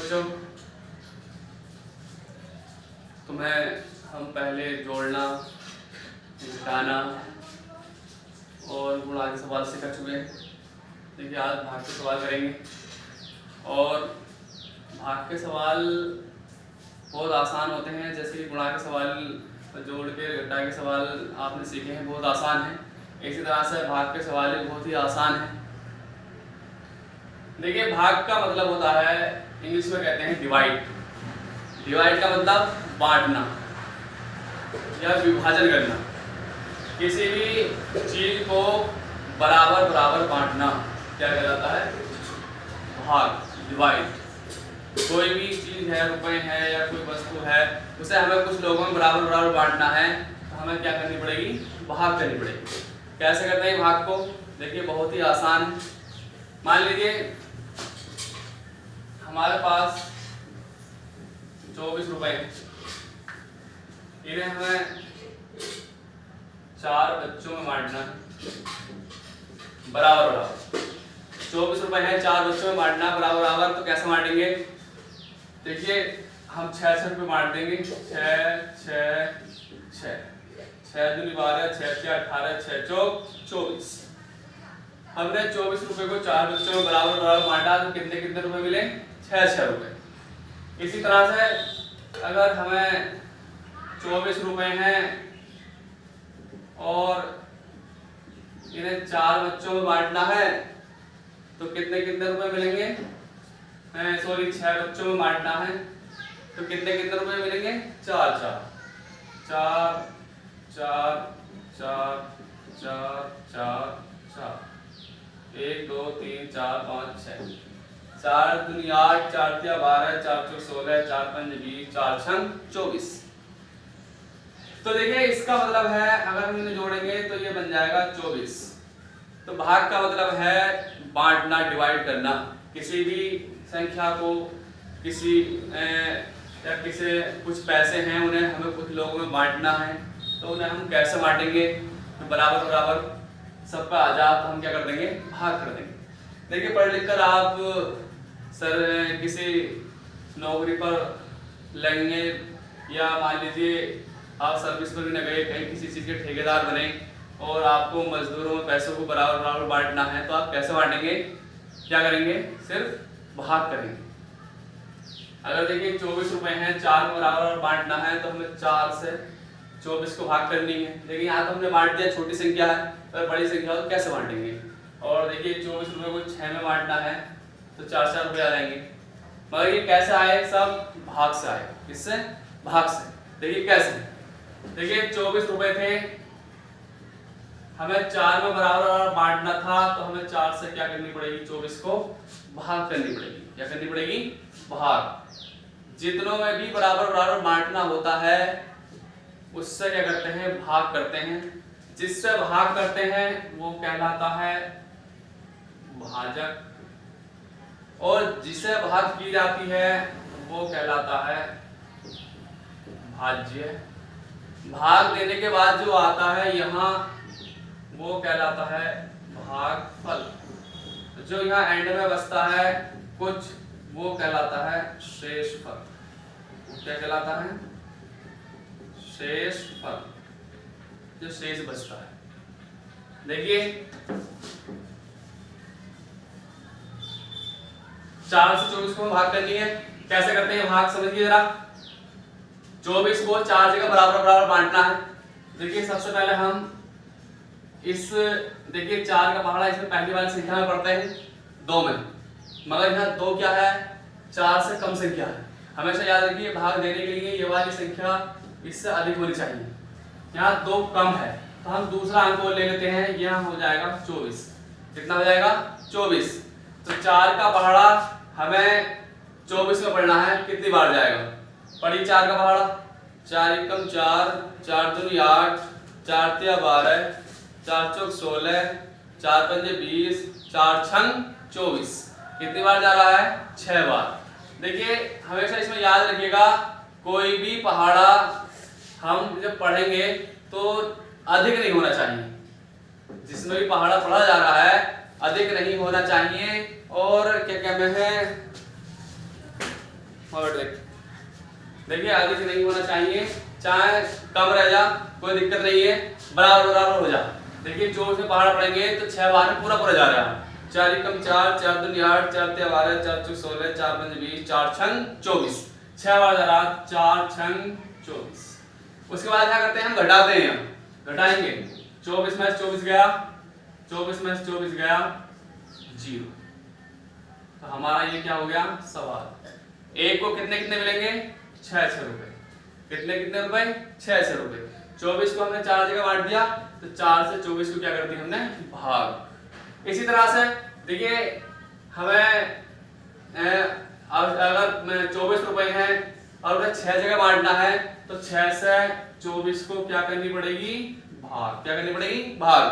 बच्चों, तुम्हें हम पहले जोड़ना, घटाना और गुणा के सवाल सीख चुके हैं। देखिए आज भाग के सवाल करेंगे और भाग के सवाल बहुत आसान होते हैं। जैसे कि गुणा के सवाल जोड़ के घटा के सवाल आपने सीखे हैं, बहुत आसान है। इसी तरह से भाग के सवाल भी बहुत ही आसान है। देखिए भाग का मतलब होता है, इंग्लिश में कहते हैं डिवाइड। डिवाइड का मतलब बांटना या विभाजन करना। किसी भी चीज को बराबर बराबर बांटना क्या कहलाता है? भाग, डिवाइड। कोई भी चीज है, रुपए है या कोई वस्तु है, उसे हमें कुछ लोगों में बराबर बराबर बांटना है तो हमें क्या करनी पड़ेगी? भाग करनी पड़ेगी। कैसे करते हैं भाग को? देखिए बहुत ही आसान है। मान लीजिए हमारे पास 24 रुपए हैं, इन्हें हमें 4 बच्चों में बांटना है बराबर बराबर। 24 रुपए है, 4 बच्चों में बांटना बराबर बराबर। तो कैसे बांटेंगे? देखिए हम 6 रुपये बांट देंगे। 6 6 6 6 दूनी 12, 6 6 18, 6 चौक 24। हमने 24 रुपए को 4 बच्चों में बराबर बराबर बांटा तो कितने कितने रुपए मिले? 6 रुपए। इसी तरह से अगर हमें 24 रुपए हैं और इन्हें 4 बच्चों में बांटना है तो कितने कितने रुपए मिलेंगे? सॉरी 6 बच्चों में बांटना है तो कितने कितने रुपए मिलेंगे? 4 4 4 4 4 4 4 4 1 2 3 4 5 6 4 दूनी 8, 4 तिया 12, 4 चौक 16, 4 पंज 20, 4 छंग 24। तो देखिए इसका मतलब है अगर हम इन्हें जोड़ेंगे तो ये बन जाएगा 24। तो भाग का मतलब है बांटना, डिवाइड करना। किसी भी संख्या को किसी या किसी कुछ पैसे हैं उन्हें हमें कुछ लोगों में बांटना है तो उन्हें हम कैसे बांटेंगे? तो बराबर बराबर सबका आ जाए तो हम क्या कर देंगे? भाग कर देंगे। देखिए पढ़ लिख कर आप सर किसी नौकरी पर लगेंगे या मान लीजिए आप सर्विस पर न गए, कहीं किसी चीज़ के ठेकेदार बने और आपको मजदूरों में पैसों को बराबर बराबर बांटना है तो आप कैसे बांटेंगे? क्या करेंगे? सिर्फ भाग करेंगे। अगर देखिए 24 रुपए हैं, 4 में बराबर बांटना है तो हमें 4 से 24 को भाग करनी है। लेकिन यहाँ तो हमने बांट दिया, छोटी संख्या है, तो बड़ी संख्या तो कैसे बांटेंगे? और देखिए 24 रुपए को 6 में बांटना है तो 4 4 रुपये आ जाएंगे। मगर ये कैसे आए? सब भाग से आए। किससे? भाग से। देखिए कैसे? देखिए 24 रुपए थे, हमें 4 में बराबर बांटना था तो हमें 4 से क्या करनी पड़ेगी? 24 को भाग करनी पड़ेगी। क्या करनी पड़ेगी? भाग। जितनों में भी बराबर बराबर बांटना होता है उससे क्या करते हैं? भाग करते हैं। जिससे भाग करते हैं वो कहलाता है भाजक और जिसे भाग की जाती है वो कहलाता है भाज्य। भाग देने के बाद जो आता है यहाँ वो कहलाता है भागफल। जो यहाँ एंड में बचता है कुछ वो कहलाता है शेषफल। क्या कहलाता है? शेषफल, जो शेष बचता है। देखिए 4 से 24 को भाग करनी है। कैसे करते हैं भाग? समझिए जरा। 24 को 4 जगह बराबर बराबर बांटना है। देखिए सबसे पहले हम इस देखिए 4 का पहाड़ा इसमें पहली वाली संख्या में पढ़ते हैं 2 में, मगर यहाँ 2 क्या है? 4 से कम संख्या है। हमेशा याद रखिए भाग देने के लिए ये वाली संख्या इससे अधिक होनी चाहिए। यहाँ 2 कम है तो हम दूसरा अंक ले लेते हैं। यहाँ हो जाएगा 24। कितना हो जाएगा? 24। तो 4 का पहाड़ा हमें 24 में पढ़ना है। कितनी बार जाएगा? पढ़िए 4 का पहाड़ा। 4 एकम 4, 4 दूनी 8, 4 तिया 12, 4 चौक 16, 4 पंजे 20, 4 छंग 24। कितनी बार जा रहा है? 6 बार। देखिए हमेशा इसमें याद रखिएगा कोई भी पहाड़ा हम जब पढ़ेंगे तो अधिक नहीं होना चाहिए। जिसमें भी पहाड़ा पढ़ा जा रहा है अधिक नहीं होना चाहिए और क्या कहते हैं और देखिए आगे से नहीं होना चाहिए, चाहे कम रह जा कोई दिक्कत नहीं है, बराबर बराबर हो जा। देखिए 24 में पहाड़ पड़ेंगे तो 6 बार में पूरा पूरा जा रहा है। 4 एकम 4, 4 दूनी 8, 4 तिया 12, 4 चौक 16, 4 पंच 20, 4 छंग 24, 6 बार जा रहा, 4 छंग 24। उसके बाद क्या करते हैं हम घटाते हैं, घटाएंगे 24 में 24 गया, 24 में 24 गया 0। तो हमारा ये क्या हो गया सवाल। एक को कितने कितने मिलेंगे 6 रुपए, कितने कितने रुपए 6 रुपए। 24 को हमने 4 जगह बांट दिया तो 4 से 24 को क्या कर दिया हमने भाग। इसी तरह से देखिए हमें अगर 24 रुपए है और उन्हें 6 जगह बांटना है तो 6 से 24 को क्या करनी पड़ेगी भाग, क्या करनी पड़ेगी भाग।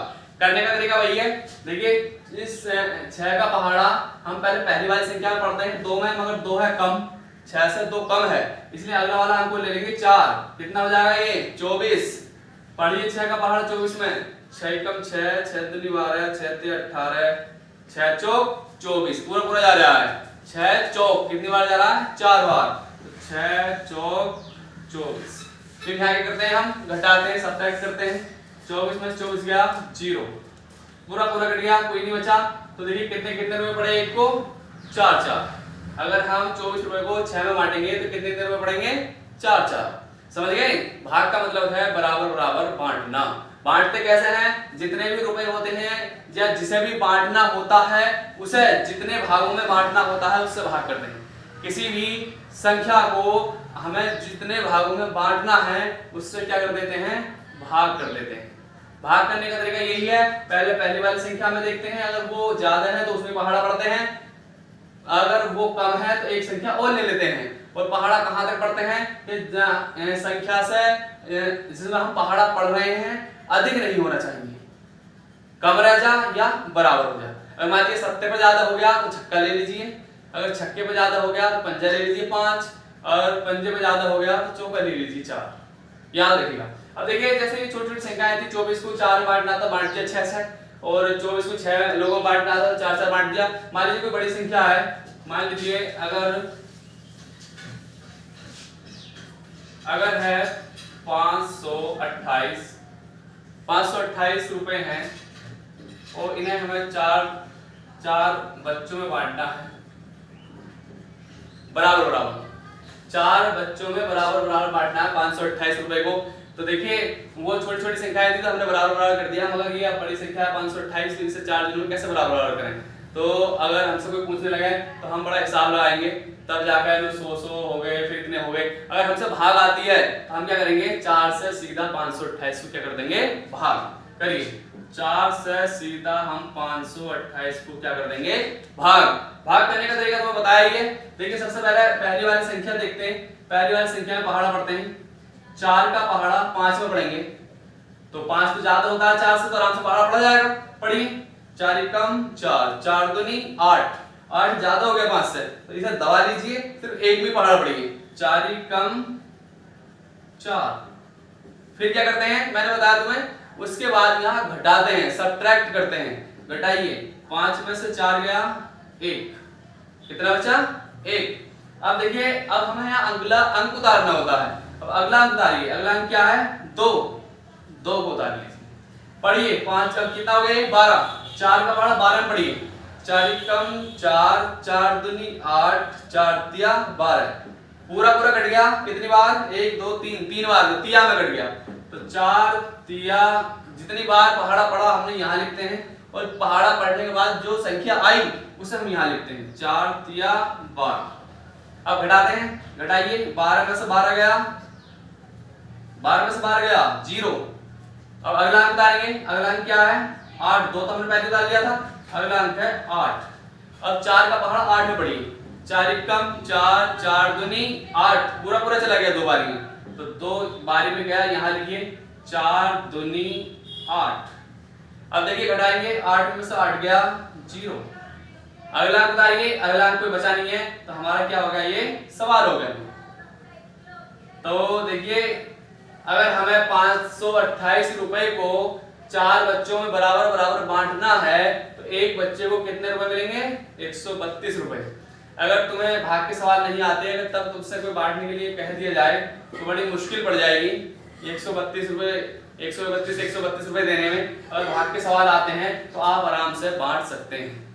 करने का तरीका वही है। देखिए इस 6 का पहाड़ा हम पहले पहली वाली संख्या में पढ़ते हैं 2 में, मगर 2 है कम, 6 से 2 कम है, इसलिए अगला वाला हमको ले लेंगे 4। कितना हो जाएगा ये 24। पढ़िए 6 का पहाड़ा 24 में, 6 एकम 6, 6 दूनी 12, 6 तिया 18, 6 चौक 24, पूरा पूरा जा रहा है। 6 चौक कितनी बार जा रहा है 4 बार, तो 6 चौक 24। फिर क्या करते हैं हम घटाते हैं, सब्ट्रैक्ट करते हैं। 24 में 24 गया 0, पूरा पूरा कट गया, कोई नहीं बचा। तो देखिए कितने कितने रुपए पड़े एक को 4। अगर हम 24 रुपए को 6 में बांटेंगे तो कितने कितने रुपए पड़ेंगे 4। समझ गए। भाग का मतलब है बराबर बराबर बांटना। बांटते कैसे हैं, जितने भी रुपए होते हैं या जिसे भी बांटना होता है उसे जितने भागों में बांटना होता है उससे भाग करते हैं। किसी भी संख्या को हमें जितने भागों में बांटना है उससे क्या कर देते हैं भाग कर लेते हैं। भाग करने का तरीका यही है, पहले पहली वाली संख्या में देखते हैं, अगर वो ज्यादा है तो उसमें पहाड़ा पढ़ते हैं, अगर वो कम है तो एक संख्या और ले लेते हैं। और पहाड़ा कहां तक पढ़ते हैं कि संख्या से जिसमें हम पहाड़ा पढ़ रहे हैं अधिक नहीं होना चाहिए, कम रह जा या बराबर हो जाए। अगर मान लीजिए 70 पे ज्यादा हो गया तो छक्का ले लीजिए, अगर छक्के पे ज्यादा हो गया तो पंजा ले लीजिए 5, और पंजे पे ज्यादा हो गया तो चौका ले लीजिए 4। याद रखिएगा। अब देखिए जैसे ये छोटी छोटी संख्याएं थी, 24 को 4 में बांटना था, बांट दिया 6 से, और 24 को 6 लोगों में बांटना था, 4 बांट दिया। मान लीजिए कोई बड़ी संख्या है, मान लीजिए अगर है 528 रुपए हैं और इन्हें हमें 4 बच्चों में बांटना है बराबर बराबर, 4 बच्चों में बराबर बराबर बांटना है 528 रुपए को। तो देखिए वो छोटी छोटी संख्याएं थी तो हमने बराबर बराबर कर दिया, मगर ये बड़ी संख्या है 528, तो इसे 4 जनों में कैसे बराबर बराबर करें। तो अगर हमसे कोई पूछने लगे तो हम बड़ा हिसाब लगाएंगे, तब जाकर 100 हो गए, फिर इतने हो गए। अगर हमसे भाग आती है तो हम क्या करेंगे 4 से सीधा 528 को क्या कर देंगे भाग। करिए 4 से सीधा हम 528 को क्या कर देंगे भाग। भाग करने का तरीका तो बताया ही है। देखिए सबसे पहले पहली वाली संख्या देखते हैं। पहली वाली संख्या में पहाड़ा पढ़ते हैं, 4 का पहाड़ा 5 में पढ़ेंगे तो 5 तो ज्यादा होता है 4 से, तो आराम से पहाड़ा पढ़ा जाएगा। पढ़िए 4 एकम 4, 4 दूनी 8, 8 ज्यादा हो गया 5 से, तो इसे दबा लीजिए, सिर्फ एक भी पहाड़ा पढ़िए 4 एकम 4। फिर क्या करते हैं मैंने बताया तुम्हें, उसके बाद यहाँ घटाते हैं, सब्ट्रैक्ट करते हैं। घटाइए 5 में से 4 गया 1, कितना बचा 1। अब देखिए अब हमें यहाँ अगला अंक उतारना होता है। अब अगला अंक उतारिए, अगला अंक क्या है 2 को उतार लीजिए। पढ़िए 5 अब कितना हो गया 12, 4 का पहाड़ा 12 में पढ़िए, 4 एकम 4, 4 दूनी 8, 4 तिया 12, पूरा पूरा कट गया। कितनी बार 1 2 3 बार, तिया में कट गया। तो 4 तिया जितनी बार पहाड़ा पढ़ा हमने यहाँ लिखते हैं, और पहाड़ा पढ़ने के बाद जो संख्या आई उसे हम यहाँ लिखते हैं 4 तिया 12। अब घटाते हैं, घटाइए 12 में से 12 गया, 12 में से 12 गया 0। अब अगला अंक उतारेंगे, अगला अंक क्या है 8, 2 तो हमने पहले उतार लिया था, अगला अंक है 8। अब 4 का पहाड़ा 8 में पढ़िए, 4 एकम 4, 4 दूनी 8, पूरा पूरा चला गया 2 बारी में, तो 2 बारी में गया, यहाँ लिखिए 4 दूनी 8। अब देखिए घटाएंगे 8 में से 8 गया 0। अगला अंक उतारिए, अगला अंक कोई बचा नहीं है, तो हमारा क्या हो गया ये सवाल हो गया। तो देखिए अगर हमें 528 रुपए को 4 बच्चों में बराबर बराबर बांटना है तो एक बच्चे को कितने रुपए मिलेंगे 132 रुपए। अगर तुम्हें भाग के सवाल नहीं आते अगर तब तुमसे कोई बांटने के लिए कह दिया जाए तो बड़ी मुश्किल पड़ जाएगी 132 रुपए 132 रुपए देने में। अगर भाग के सवाल आते हैं तो आप आराम से बांट सकते हैं।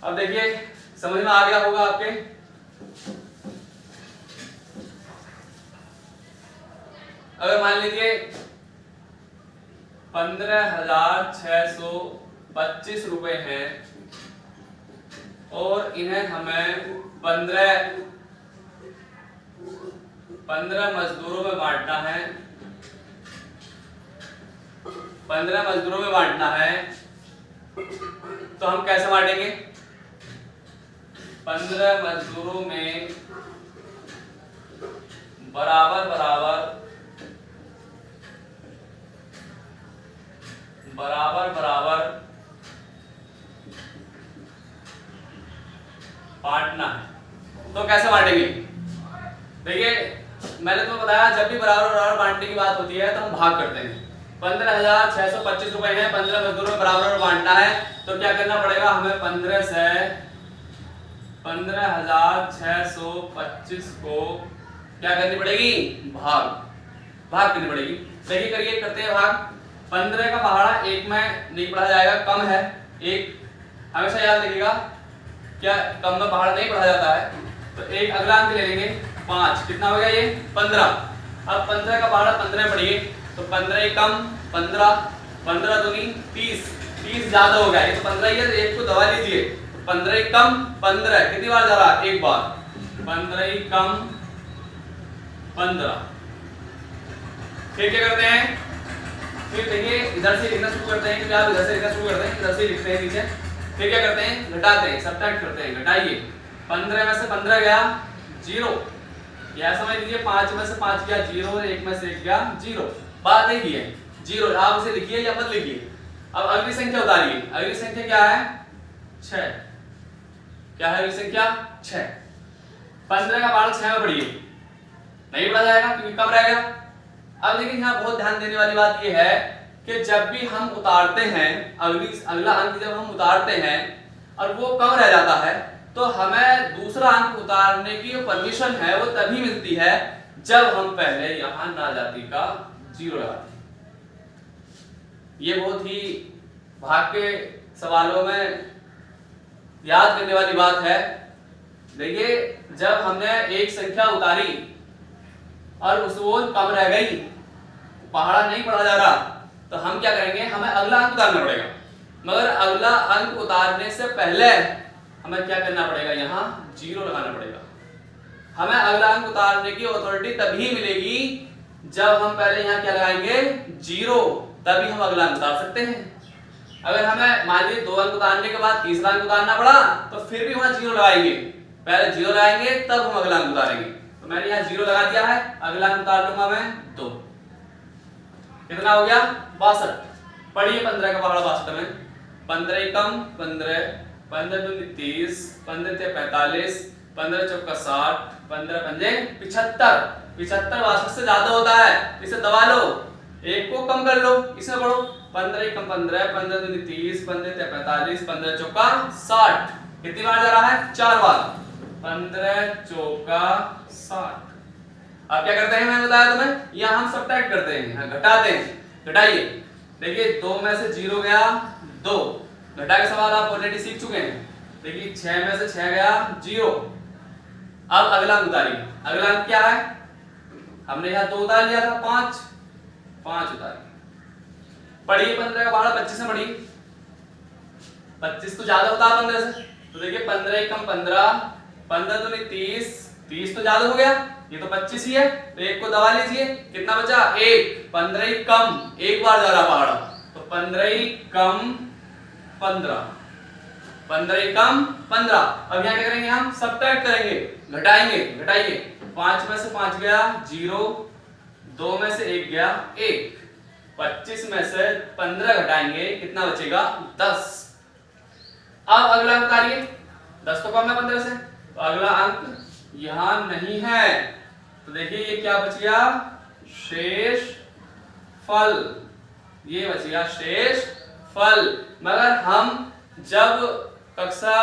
अब देखिए समझ में आ गया होगा आपके। अगर मान लीजिए 15,625 रुपए हैं और इन्हें हमें 15 मजदूरों में बांटना है। 15 मजदूरों में बांटना है तो हम कैसे बांटेंगे? 15 मजदूरों में बराबर बराबर बांटना है। तो कैसे बांटेंगे? देखिए मैंने तुम्हें बताया जब भी बराबर बराबर बांटने की बात होती है तो हम भाग करते हैं। 15,625 रुपए हैं, 15 मजदूरों में बराबर बांटना है तो क्या करना पड़ेगा हमें? 15,625 को क्या करनी पड़ेगी? भाग करनी पड़ेगी। देखिए करिए करते हैं भाग। 15 का पहाड़ा एक में नहीं पढ़ा जाएगा, कम है एक, हमेशा याद रखिएगा क्या कम में पहाड़ नहीं पढ़ा जाता है। तो एक अगला अंक ले लेंगे 5, कितना हो गया ये? 15। अब 15 का पहाड़ा 15 पढ़िए तो 15 कम 15, 15 दूनी 30, 30 ज्यादा हो गया ये तो 15 ही है, एक को दबा लीजिए। 15 कम 15 कितनी बार जा रहा है? एक बार। 15 कम 15। फिर क्या करते हैं? फिर देखिए इधर से लिखना शुरू करते हैं क्योंकि आप इधर से लिखना शुरू करते हैं, इधर से लिखते हैं नीचे। फिर क्या करते हैं? घटाते हैं, सब्ट्रैक्ट करते हैं। घटाइए 15 में से 15 गया 0, या समझ लीजिए 5 में से 5 गया 0 और 1 में से 1 गया 0। बात नहीं है 0, आप उसे लिखिए या मत लिखिए। अब अगली संख्या उतारिए। अगली संख्या क्या है? 6। क्या है अगली संख्या? 6। 15 का पहाड़ा 6 में पढ़िए, नहीं पढ़ा जाएगा क्योंकि कम रहेगा। अब देखिए यहाँ बहुत ध्यान देने वाली बात यह है कि जब भी हम उतारते हैं अगला अंक जब हम उतारते हैं और वो कम रह जाता है तो हमें दूसरा अंक उतारने की जो परमिशन है वो तभी मिलती है जब हम पहले यहाँ नाजाती का 0 लगाते हैं। ये बहुत ही भाग के सवालों में याद करने वाली बात है। देखिए जब हमने एक संख्या उतारी और उस वो कम रह गई, पहाड़ा नहीं पढ़ा जा रहा, तो हम क्या करेंगे? हमें अगला अंक उतारना पड़ेगा। मगर अगला अंक उतारने से पहले हमें क्या करना पड़ेगा? यहाँ 0 लगाना पड़ेगा। हमें अगला अंक उतारने की अथॉरिटी तभी मिलेगी जब हम पहले यहाँ क्या लगाएंगे? 0, तभी हम अगला अंक उतार सकते हैं। अगर हमें मान लीजिए 2 अंक उतारने के बाद तीसरा अंक उतारना पड़ा तो फिर भी वहां 0 लगाएंगे, पहले 0 लगाएंगे तब हम अगला अंक उतारेंगे। तो मैंने यहाँ 0 लगा दिया है, अगला अंक उतार लूंगा मैं 2। कितना हो गया? 62। पढ़िए 15 का पहाड़ा 62 में। 15 कम 15, 15 दूनी 30, 15 ते 45, 15 चौका 60, 15 पंजे 75। 75 62 से ज्यादा होता है, इसे दबा लो, एक को कम कर लो, इसमें पढ़ो। 15 कम 15, 15 दूनी 30, 15 ते 45, 15 चौका 60। कितनी बार जा रहा है? 4 बार। 15 चौका 60। अब क्या करते हैं? मैंने बताया तुम्हें, यहाँ हम सब्ट्रैक्ट करते हैं, घटाते हैं। घटाइए, देखिए 2 में से 0 गया 2, घटा के सवाल आप ऑलरेडी सीख चुके हैं। देखिए 6 में से 6 गया 0। अब अगला अंक उतारिए। अगला अंक क्या है? हमने यहाँ 2 उतार लिया था, 5 उतारिए। पढ़िए 15 का पहाड़ा 25 में पढ़िए। 25 तो ज्यादा होता है 15 से, तो देखिए 15 कम 15, 15 दूनी 30, 30 तो ज्यादा हो गया, ये तो 25 ही है, तो एक को दबा लीजिए। कितना बचा? 1। 15 कम, एक बार जा रहा पहाड़ा, तो 15 कम 15, 15 कम 15। अब यहाँ क्या करेंगे? हम सब्ट्रैक्ट करेंगे, घटाएंगे। घटाइए, 5 में से 5 गया 0, 2 में से 1 गया 1, 25 में से 15 घटाएंगे, कितना बचेगा? 10। अब अगला अंक उतारिए। 10 तो कम है 15 से, तो अगला अंक यहां नहीं है, तो देखिए ये क्या बच गया? शेष फल। ये बच गया शेष फल। मगर हम जब कक्षा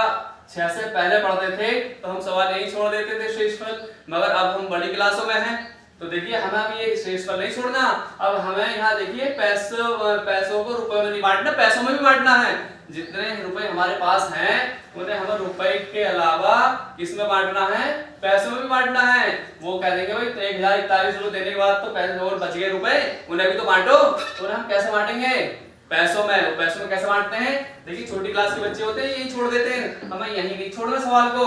6 से पहले पढ़ते थे तो हम सवाल यही छोड़ देते थे शेषफल, मगर अब हम बड़ी क्लासों में हैं तो देखिए हमें अब ये शेषफल नहीं छोड़ना, अब हमें यहाँ देखिए पैसों को रुपए में नहीं बांटना, पैसों में भी बांटना है। जितने रुपए हमारे पास हैं उन्हें हमें रुपए के अलावा किसमें बांटना है, पैसों में भी बांटना है। वो कह देंगे भाई 1041 रुपए देने के बाद तो पैसे और बच गए रुपए, उन्हें भी तो बांटो। तो हम कैसे बांटेंगे, पैसों में। पैसों में कैसे बांटते हैं, देखिए छोटी क्लास के बच्चे होते हैं यही छोड़ देते हैं, हमें यही नहीं छोड़ना सवाल को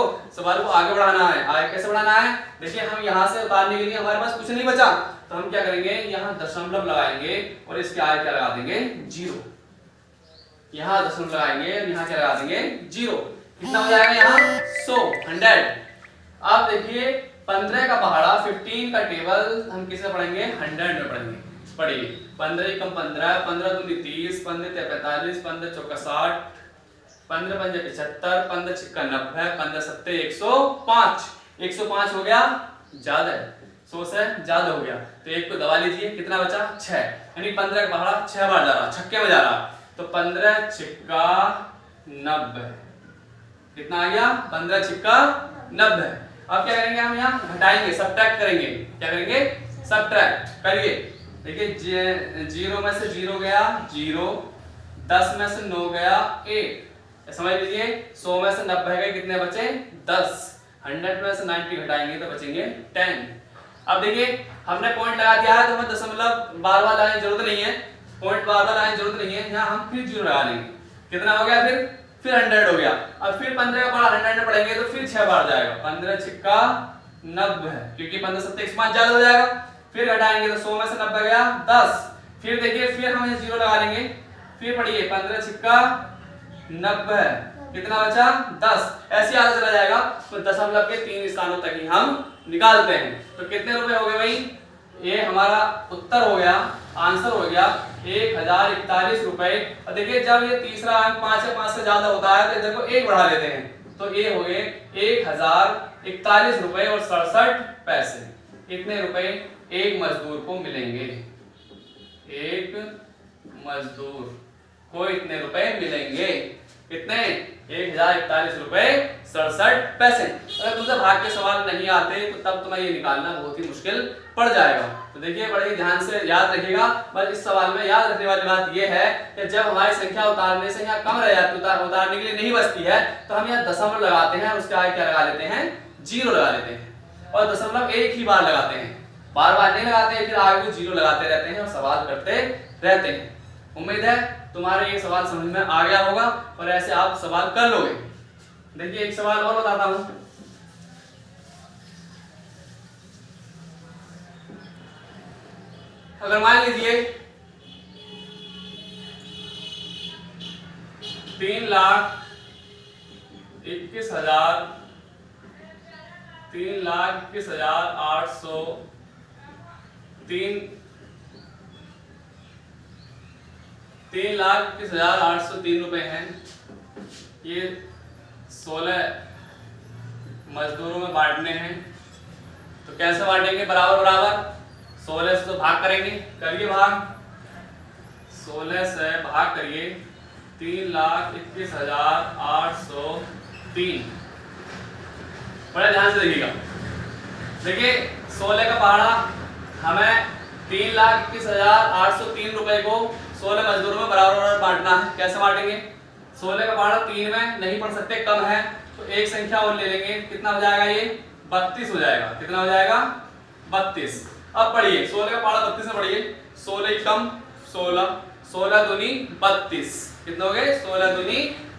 आगे बढ़ाना है। आगे कैसे बढ़ाना है, देखिए हम यहाँ से उतारने के लिए हमारे पास कुछ नहीं बचा तो हम क्या करेंगे, यहाँ दशमलव लगाएंगे और इसके आगे क्या लगा देंगे, 0। यहाँ दशमलव लगाएंगे और यहाँ क्या लगा देंगे, 0। कितना हो जाएगा यहाँ 100। अब देखिए 15 का पहाड़ा 15 का टेबल हम किसे पढ़ेंगे, 100 में पढ़ेंगे। पढ़िए 15 कम 15, 15 दूनी 30, 15 ते 45, 15 चौका 60, 15 पंजे 75, 15 छिक्का 90, 15 सत्ते 105। 105 हो गया, ज्यादा है 100 से ज्यादा हो गया तो एक को दबा लीजिए, कितना बचा 6, यानी 15 का पहाड़ा 6 बार जा रहा, छक्के में जा रहा तो 15 छिक्का 90, कितना आ गया 15 छिक्का 90। अब क्या करेंगे, हम यहाँ घटाएंगे, सब्ट्रैक्ट करेंगे। क्या करेंगे, सब्ट्रैक्ट करिए। देखिए 0 में से 0 गया 0, 10 में से 9 गया 8, समझ लीजिए 100 में से 90 गए, कितने बचे 10, 100 में से 90 घटाएंगे तो बचेंगे 10। अब देखिए हमने पॉइंट लगा दिया है तो हमें दशमलव बार-बार लगाने की जरूरत नहीं है, पॉइंट बार-बार लगाने की जरूरत नहीं है, यहाँ हम फिर 0 लगा लेंगे। कितना हो गया, फिर 100 हो गया। अब फिर 15 का पहाड़ा 100 में पढ़ेंगे तो फिर 6 बार जाएगा, 15 छिक्का 90 क्योंकि 15 सत्ते 105 ज्यादा हो जाएगा। फिर घटाएंगे तो 100 में से 90 गया 10, फिर देखिए फिर हम 0 लगा लेंगे, फिर पढ़िए 15 छिक्का 90, कितना बचा 10। ऐसे आगे चला जाएगा तो दशमलव के 3 स्थानों तक ही हम निकालते हैं। तो कितने रुपए हो गए भाई, ये हमारा उत्तर हो गया, आंसर हो गया 1041 रुपए। और देखिए जब ये तीसरा अंक 5 या 5 से ज्यादा होता है तो इधर को 1 बढ़ा लेते हैं तो ये हो गए 1041 रुपए और 67 पैसे। इतने रुपए एक मजदूर को मिलेंगे, एक मजदूर को इतने रुपए मिलेंगे, कितने 1041 रुपए 67 पैसे। अगर तुझे भाग के सवाल नहीं आते तो तब तुम्हें ये निकालना बहुत ही मुश्किल पड़ जाएगा। तो देखिए बड़े ध्यान से याद रखिएगा। बस इस सवाल में याद रखने वाली बात ये है कि जब हमारी संख्या उतारने से यहाँ कम रह जाती है, उतारने के लिए नहीं बचती है तो हम यहाँ दशमलव लगाते हैं और उसके आगे क्या लगा लेते हैं, 0 लगा लेते हैं और दशमलव एक ही बार लगाते हैं, बार-बार नहीं लगाते हैं, फिर आगे 0 लगाते रहते हैं और सवाल करते रहते हैं। उम्मीद है तुम्हारे ये सवाल समझ में आ गया होगा और ऐसे आप सवाल कर लोगे। देखिए एक सवाल और बताता हूं। अगर मान लीजिए 3,21,800 3,21,803 रुपए हैं। ये 16 मजदूरों में बांटने हैं तो कैसे बांटेंगे, बराबर बराबर 16 से तो भाग करेंगे, करिए भाग, 16 से भाग करिए 3,21,803। बड़े ध्यान से देखिएगा। देखिए 16 का पहाड़ा हमें 3,21,803 रुपए को 16 मजदूरों में बराबर बांटना है। कैसे बांटेंगे, 16 का पहाड़ा 3 में नहीं पढ़ सकते, कम है तो एक संख्या और ले लेंगे, कितना हो जाएगा, ये 32 हो जाएगा। कितना हो जाएगा, 32। अब पढ़िए 16 का पहाड़ा 32 में पढ़िए, 16 कम 16, 16 दूनी 32, कितना हो गए 16 दूनी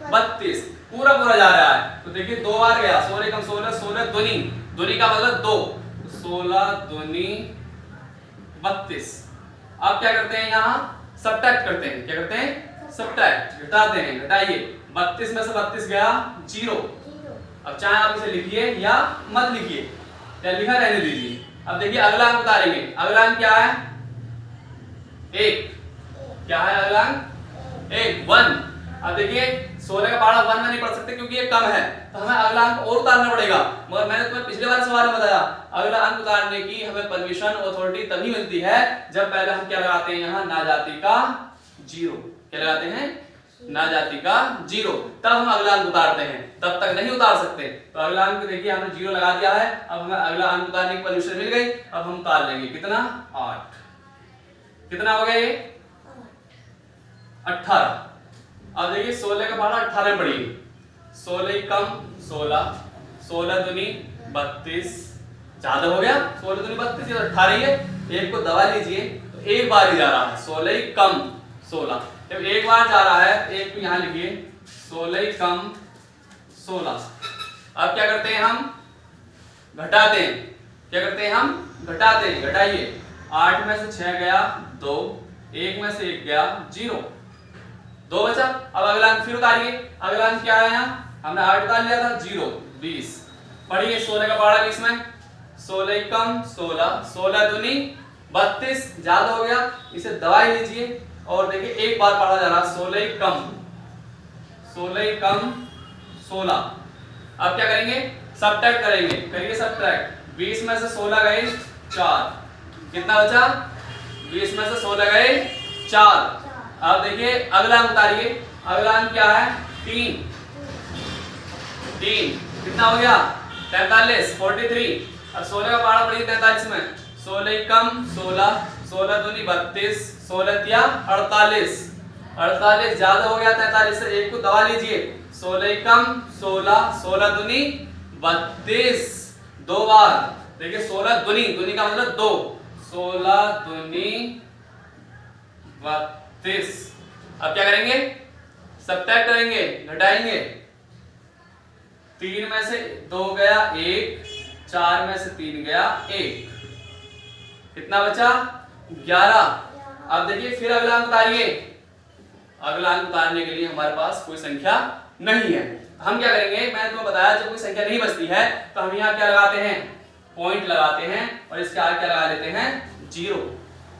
32, पूरा पूरा जा रहा है तो देखिए 2 बार गया, 16 कम 16, 16 दूनी, दूनी का मतलब 2, 16 दूनी 32। अब क्या करते हैं, यहाँ सब्ट्रैक्ट करते हैं। क्या करते हैं, सब्ट्रैक्ट, घटाते हैं, घटाइए 32 में से 32 गया 0। अब चाहे आप इसे लिखिए या मत लिखिए या लिखा रहने दीजिए। अब देखिए अगला अंक उतारेंगे, अगला अंक क्या है, 1, क्या है अगला अंक, 1। अब देखिए 16 का पहाड़ा 1 में नहीं पढ़ सकते क्योंकि ये कम है तो हमें अगला अंक और उतारना पड़ेगा। मगर मैंने तुम्हें पिछले बार सवाल में बताया अगला अंक उतारने की हमें परमिशन अथॉरिटी तभी मिलती है जब पहले हम क्या लगाते हैं, यहाँ ना जाति का 0, क्या लगाते हैं ना जाति का 0, तब हम अगला अंक उतारते हैं, तब तक नहीं उतार सकते। तो अगला अंक देखिए हमने 0 लगा दिया है, अब हमें अगला अंक उतारने की परमिशन मिल गई। अब हम उतार लेंगे कितना, 8। कितना हो गया ये, 18। अब देखिए 16 का पहाड़ा 18 में पड़ेगी, 16 कम 16, 16 दूनी 32, ज्यादा हो गया, 16 दूनी 32, 18 ही है, एक को दबा लीजिए तो एक बार ही जा रहा है, 16 कम 16, जब एक बार जा रहा है, एक को यहाँ लिखिए 16 कम 16। अब क्या करते हैं हम, घटाते हैं, क्या करते हैं हम, घटाते हैं, घटाइए, 8 में से 6 गया 2, 1 में से 1 गया 0, 2 बचा। अब अगला अंक फिर उतारिए, अगला अंक क्या है, यहाँ हमने 8 उतार लिया था, 0 20, पढ़िए 16 का पहाड़ा 20 में, 16 कम 16, 16 दूनी 32, ज्यादा हो गया, इसे दबाई लीजिए और देखिए एक बार पढ़ा जा रहा, 16 कम 16। अब क्या करेंगे, सबट्रैक्ट करेंगे, करिए सबट्रैक्ट, 20 में से 16 गए 4, कितना बचा, 20 में से 16 गए 4। अब देखिए अगला अंक उतारिए, अगला अंक क्या है, 3, कितना हो गया, 43, 43। अब 16 का पहाड़ा पड़िए 43 में, 16 कम 16, 16 दूनी 32, 16 तिया 48, 48 ज्यादा हो गया 43 से, एक को दबा लीजिए, 16 कम 16, 16 दूनी 32, 2 बार, देखिए 16 दूनी, दूनी का मतलब 2, 16 दूनी 32। अब क्या करेंगे, सबट्रैक्ट करेंगे, घटाएंगे, 3 में से 2 गया 1, 4 में से 3 गया 1, कितना बचा, 11। अब देखिए फिर अगला अंक उतारिए, अगला अंक उतारने के लिए हमारे पास कोई संख्या नहीं है, हम क्या करेंगे, मैंने तुम्हें बताया जब कोई संख्या नहीं बचती है तो हम यहाँ क्या लगाते हैं, पॉइंट लगाते हैं, और इसके आगे क्या लगा लेते हैं, 0,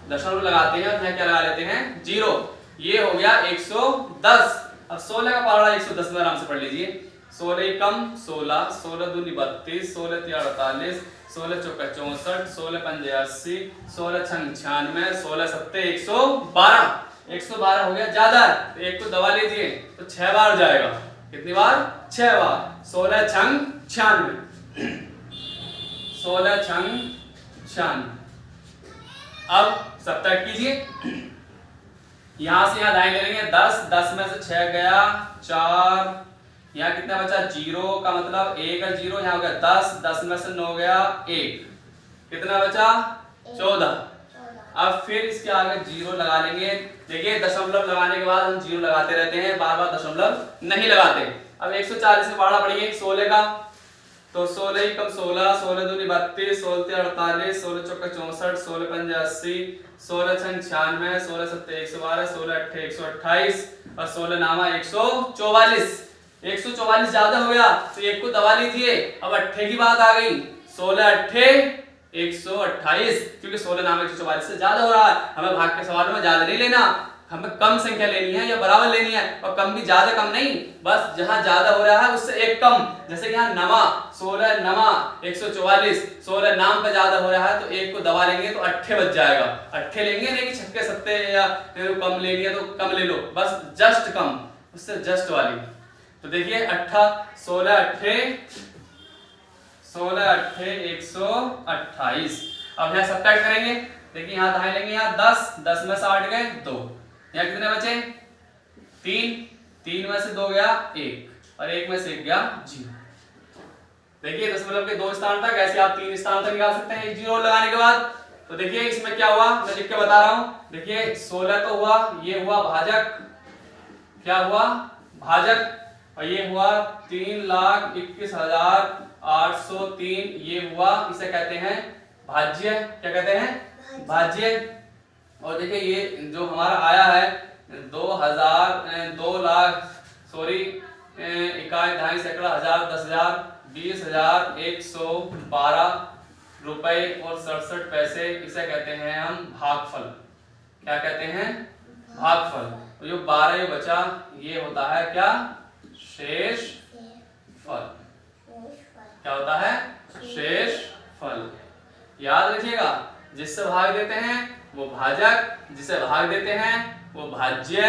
दशमलव लगाते हैं और यहाँ क्या लगा लेते हैं, 0। ये हो गया 110। अब 16 का पहाड़ा 110 में आराम से पढ़ लीजिए, 16 कम 16, 16 दूनी 32, 16 तिया 48, 16 चौका 64, 16 पंजे 80, 16 छंग 96, 16 सत्ते 112, 112 हो गया ज्यादा, तो एक को दबा लीजिए तो 6 बार जाएगा, कितनी बार, 6 बार, 16 छंग 96, 16 छंग 96। अब सबट्रैक्ट कीजिए, यहां से यहां दाएं ले लेंगे, 10, 10 में से 6 गया 4, यहाँ कितना बचा, 0 का मतलब 1 का 0, यहाँ हो गया 10, 10 में से 9 गया 1, कितना बचा, 14। अब फिर इसके आगे 0 लगा लेंगे, देखिए दशमलव लगाने के बाद हम 0 लगाते रहते हैं, बार बार दशमलव नहीं लगाते। अब 140 में पहाड़ा पड़िए 16 का, तो 16 कम 16, 16 दूनी 32, 16 तिया 48, 16 चौका 64, 16 पंजे 80, 16 छंग 96, 16 सत्ते 112, 16 अट्ठे 128 और 16 नामा 144। 144 ज्यादा हो गया तो एक को दबा लीजिए, अब अट्ठे की बात आ गई, 16 अट्ठे 128, क्योंकि 16 नाम 144 से ज्यादा हो रहा है, हमें भाग के सवाल में ज्यादा नहीं लेना, हमें कम संख्या लेनी है या बराबर लेनी है, और कम भी ज्यादा कम नहीं, बस जहां ज्यादा हो रहा है उससे एक कम, जैसे कि यहाँ नमा 16 नमा 144, 16 नाम पे ज्यादा हो रहा है तो एक को दबा लेंगे तो अट्ठे बच जाएगा, अट्ठे लेंगे नहीं कि छक्के सत्ते या कम लेनी है तो कम ले लो, बस जस्ट कम, उससे जस्ट वाली। तो देखिए 16 अट्ठे 128। अब यहाँ सबट्रैक्ट करेंगे, देखिए यहाँ दाएं लेंगे, यहाँ 10, 10 में से 8 गए 2, यहाँ कितने बचे 3, 3 में से 2 गया 1 और 1 में से 1 गया 0। देखिए दशमलव के 2 स्थान तक, ऐसे आप 3 स्थान तक निकाल सकते हैं 0 लगाने के बाद। तो देखिए इसमें क्या हुआ, मैं लिख के बता रहा हूँ, देखिए 16 तो हुआ, ये हुआ भाजक, क्या हुआ भाजक, और ये हुआ 3,21,803, ये हुआ, इसे कहते हैं भाज्य, क्या कहते हैं भाज्य। और देखिए ये जो हमारा आया है 2 लाख सॉरी इकाई ढाई सैकड़ा हजार 10,000 20,000 112 रुपए और 67 पैसे, इसे कहते हैं हम भागफल, क्या कहते हैं भागफल। तो जो 12 बचा ये होता है क्या शेष फल, क्या होता है शेष फल। याद रखिएगा, जिससे भाग देते हैं वो भाजक, जिसे भाग देते हैं वो भाज्य,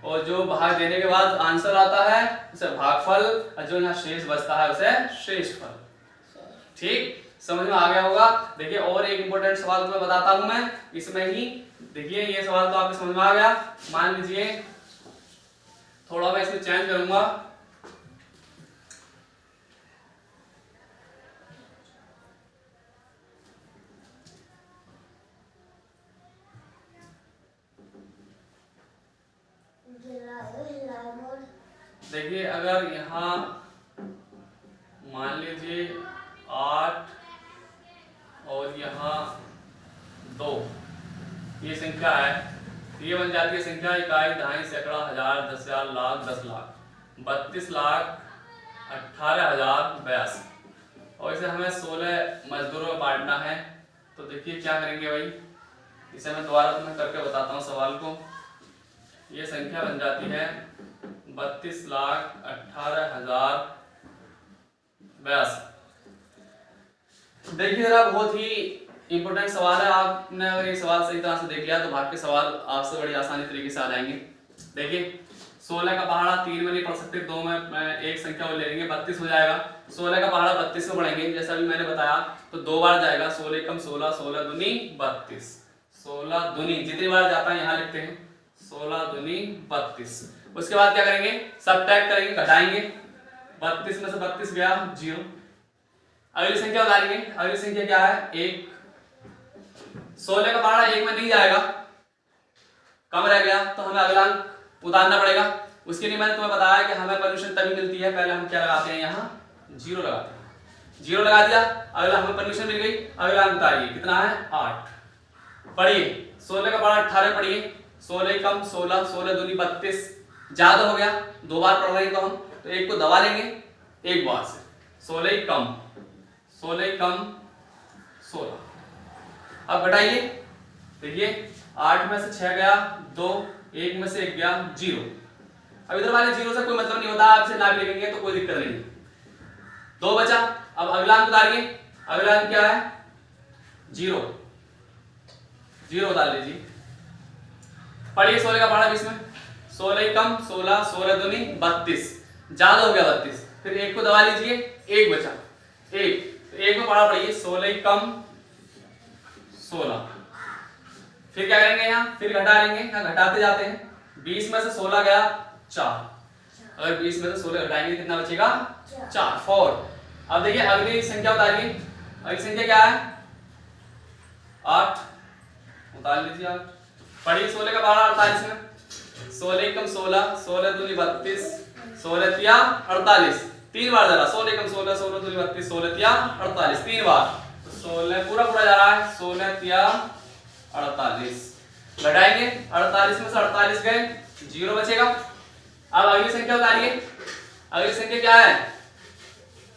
और जो भाग देने के बाद आंसर आता है उसे भागफल, और जो यहाँ शेष बचता है उसे शेषफल। ठीक, समझ में आ गया होगा। देखिए और एक इंपॉर्टेंट सवाल तुम्हें बताता हूं मैं इसमें ही। देखिए ये सवाल तो आपको समझ में आ गया। मान लीजिए थोड़ा मैं इसमें चेंज करूंगा, देखिए अगर यहाँ मान लीजिए 8 और यहाँ 2 ये संख्या है, ये बन जाती है संख्या इकाई, दहाई, सैकड़ा, हजार, 10,000, लाख, 10 लाख, 32 लाख 18,082। और इसे हमें 16 मजदूरों में बांटना है। तो देखिए क्या करेंगे भाई, इसे मैं दोबारा तुम्हें करके बताता हूँ सवाल को। ये संख्या बन जाती है 32,18,082। देखिए जरा बहुत ही इंपॉर्टेंट सवाल है। आपने अगर ये सवाल सही तरह से देख लिया तो बाकी सवाल आपसे बड़ी आसानी तरीके से आ जाएंगे। देखिए 16 का पहाड़ा 3 में नहीं पढ़ सकते, 2 में एक संख्या और ले लेंगे, 32 हो जाएगा। 16 का पहाड़ा 32 में पढ़ेंगे, जैसा अभी मैंने बताया, तो 2 बार जाएगा। 16 कम 16, 16 दूनी 32, 16 दूनी जितनी बार जाता है यहाँ लिखते हैं, 16 दूनी 32। उसके बाद क्या करेंगे, सबट्रैक्ट करेंगे, घटाएंगे। 32 में से 32 गया 0। अगली संख्या उतारेंगे। अगली संख्या क्या है, 1। 16 का पहाड़ा 1 में नहीं जाएगा, कम रह गया, तो हमें अगला अंक उतारना पड़ेगा। उसके लिए मैंने तुम्हें बताया कि हमें परमिशन तभी मिलती है, पहले हम क्या लगाते हैं, यहाँ 0 लगाते हैं। 0 लगा दिया, अगला हमें परमिशन मिल गई, अगला अंक उतारिए, कितना है 8। पढ़िए 16 का पहाड़ा 18 पढ़िए, 16 कम 16, 16 दूनी 32, ज्यादा हो गया, 2 बार पढ़ रहे हैं तो हम, तो 1 को दबा लेंगे एक बार से, 16 कम 16। अब घटाइए, देखिए 8 में से 6 गया 2, 1 में से 1 गया 0। अब इधर वाले 0 से कोई मतलब नहीं होता, आपसे ना भी लिखेंगे तो कोई दिक्कत नहीं। 2 बचा, अब अगला अंक उतारिए। अगला अंक क्या है, 0 उतार लीजिए। पढ़िए 16 का पहाड़ा 20 में, 16 कम 16, 16 दूनी 32, ज्यादा हो गया 32, फिर 1 को दबा लीजिए, 1 बचा, 1, तो 1 में पहाड़ा पढ़िए, 16 कम 16। फिर क्या करेंगे, यहाँ फिर घटा लेंगे, यहाँ घटाते जाते हैं। 20 में से 16 गया 4, अगर 20 में से 16 घटाएंगे कितना बचेगा, 4, 4। अब देखिए अगली संख्या उतारिए। अगली संख्या क्या है, 8, उतार लीजिए 8। पढ़िए 16 का पहाड़ा 48 में, 16 कम 16, 16 दूनी 32, 16 तिया 48, 3 बार जा रहा, 16 कम 16, 16 दूनी 32, 16 तिया 48, 3 बार, तो 16 पूरा जा रहा है, 16 तिया 48। घटाएंगे, 48 में से 48 गए, 0 बचेगा। अब अगली संख्या उतारिए। अगली संख्या क्या है,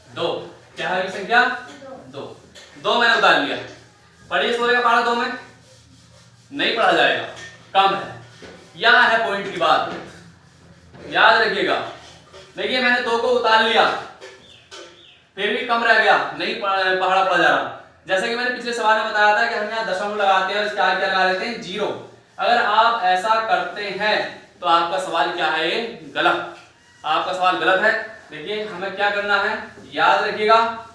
2। क्या है अगली संख्या, 2 मैंने उतार लिया। पढ़िए 16 का पहाड़ा 2 में नहीं पढ़ा जाएगा, कम है, यहां है पॉइंट की बात, याद रखिएगा। देखिए मैंने 2 को उतार लिया, फिर भी कम रह गया, नहीं पहाड़ा पड़ा जा रहा। जैसे कि मैंने पिछले सवाल में बताया था कि हम यहाँ दशमलव लगाते हैं, इसके आगे क्या लगा देते हैं, 0। अगर आप ऐसा करते हैं तो आपका सवाल क्या है, ये गलत, आपका सवाल गलत है। देखिए हमें क्या करना है, याद रखिएगा,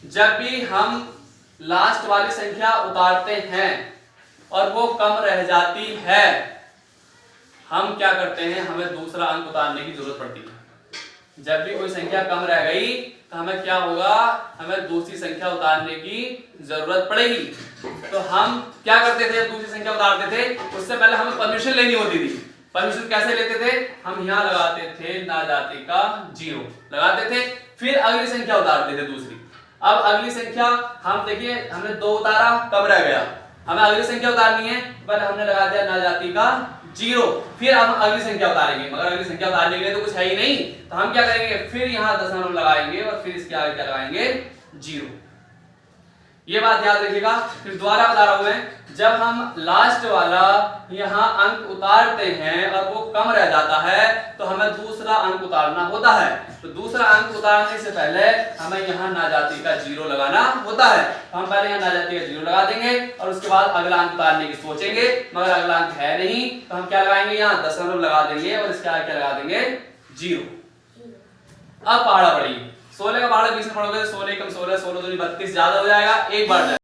जब भी हम लास्ट वाली संख्या उतारते हैं और वो कम रह जाती है, हम क्या करते हैं, हमें दूसरा अंक उतारने की जरूरत पड़ती है। जब भी कोई संख्या कम रह गई तो हमें क्या होगा, हमें दूसरी संख्या उतारने की जरूरत पड़ेगी। तो हम क्या करते थे, दूसरी संख्या उतारते थे, उससे पहले हमें परमिशन लेनी होती थी। परमिशन कैसे लेते थे, हम यहाँ लगाते थे ना जाति का 0 लगाते थे, फिर अगली संख्या उतारते थे दूसरी। अब अगली संख्या हम देखिए, हमने 2 उतारा, कम रह गया, हमें अगली संख्या उतारनी है, पहले हमने लगा दिया ना जाति का 0, फिर हम अगली संख्या उतारेंगे। मगर अगली संख्या उतारने के लिए तो कुछ है ही नहीं, तो हम क्या करेंगे, फिर यहाँ दशमलव लगाएंगे और फिर इसके आगे क्या लगाएंगे, 0। ये बात याद रखिएगा। फिर दोबारा बता रहा हूं मैं, जब हम लास्ट वाला यहाँ अंक उतारते हैं और वो कम रह जाता है तो हमें दूसरा अंक उतारना होता है। तो दूसरा अंक उतारने से पहले हमें यहाँ नाजाती का 0 लगाना होता है। हम पहले यहाँ नाजाती का 0 लगा देंगे और उसके बाद अगला अंक उतारने की सोचेंगे, मगर अगला अंक है नहीं तो हम क्या लगाएंगे, यहाँ दशमलव लगा देंगे और इसके आगे क्या लगा देंगे, 0। अब पहाड़ा पढ़िए, 16 का पहाड़ा 20 में पढ़ोगे तो 16 कम 16, 16 दूनी 32 ज्यादा हो जाएगा, एक बार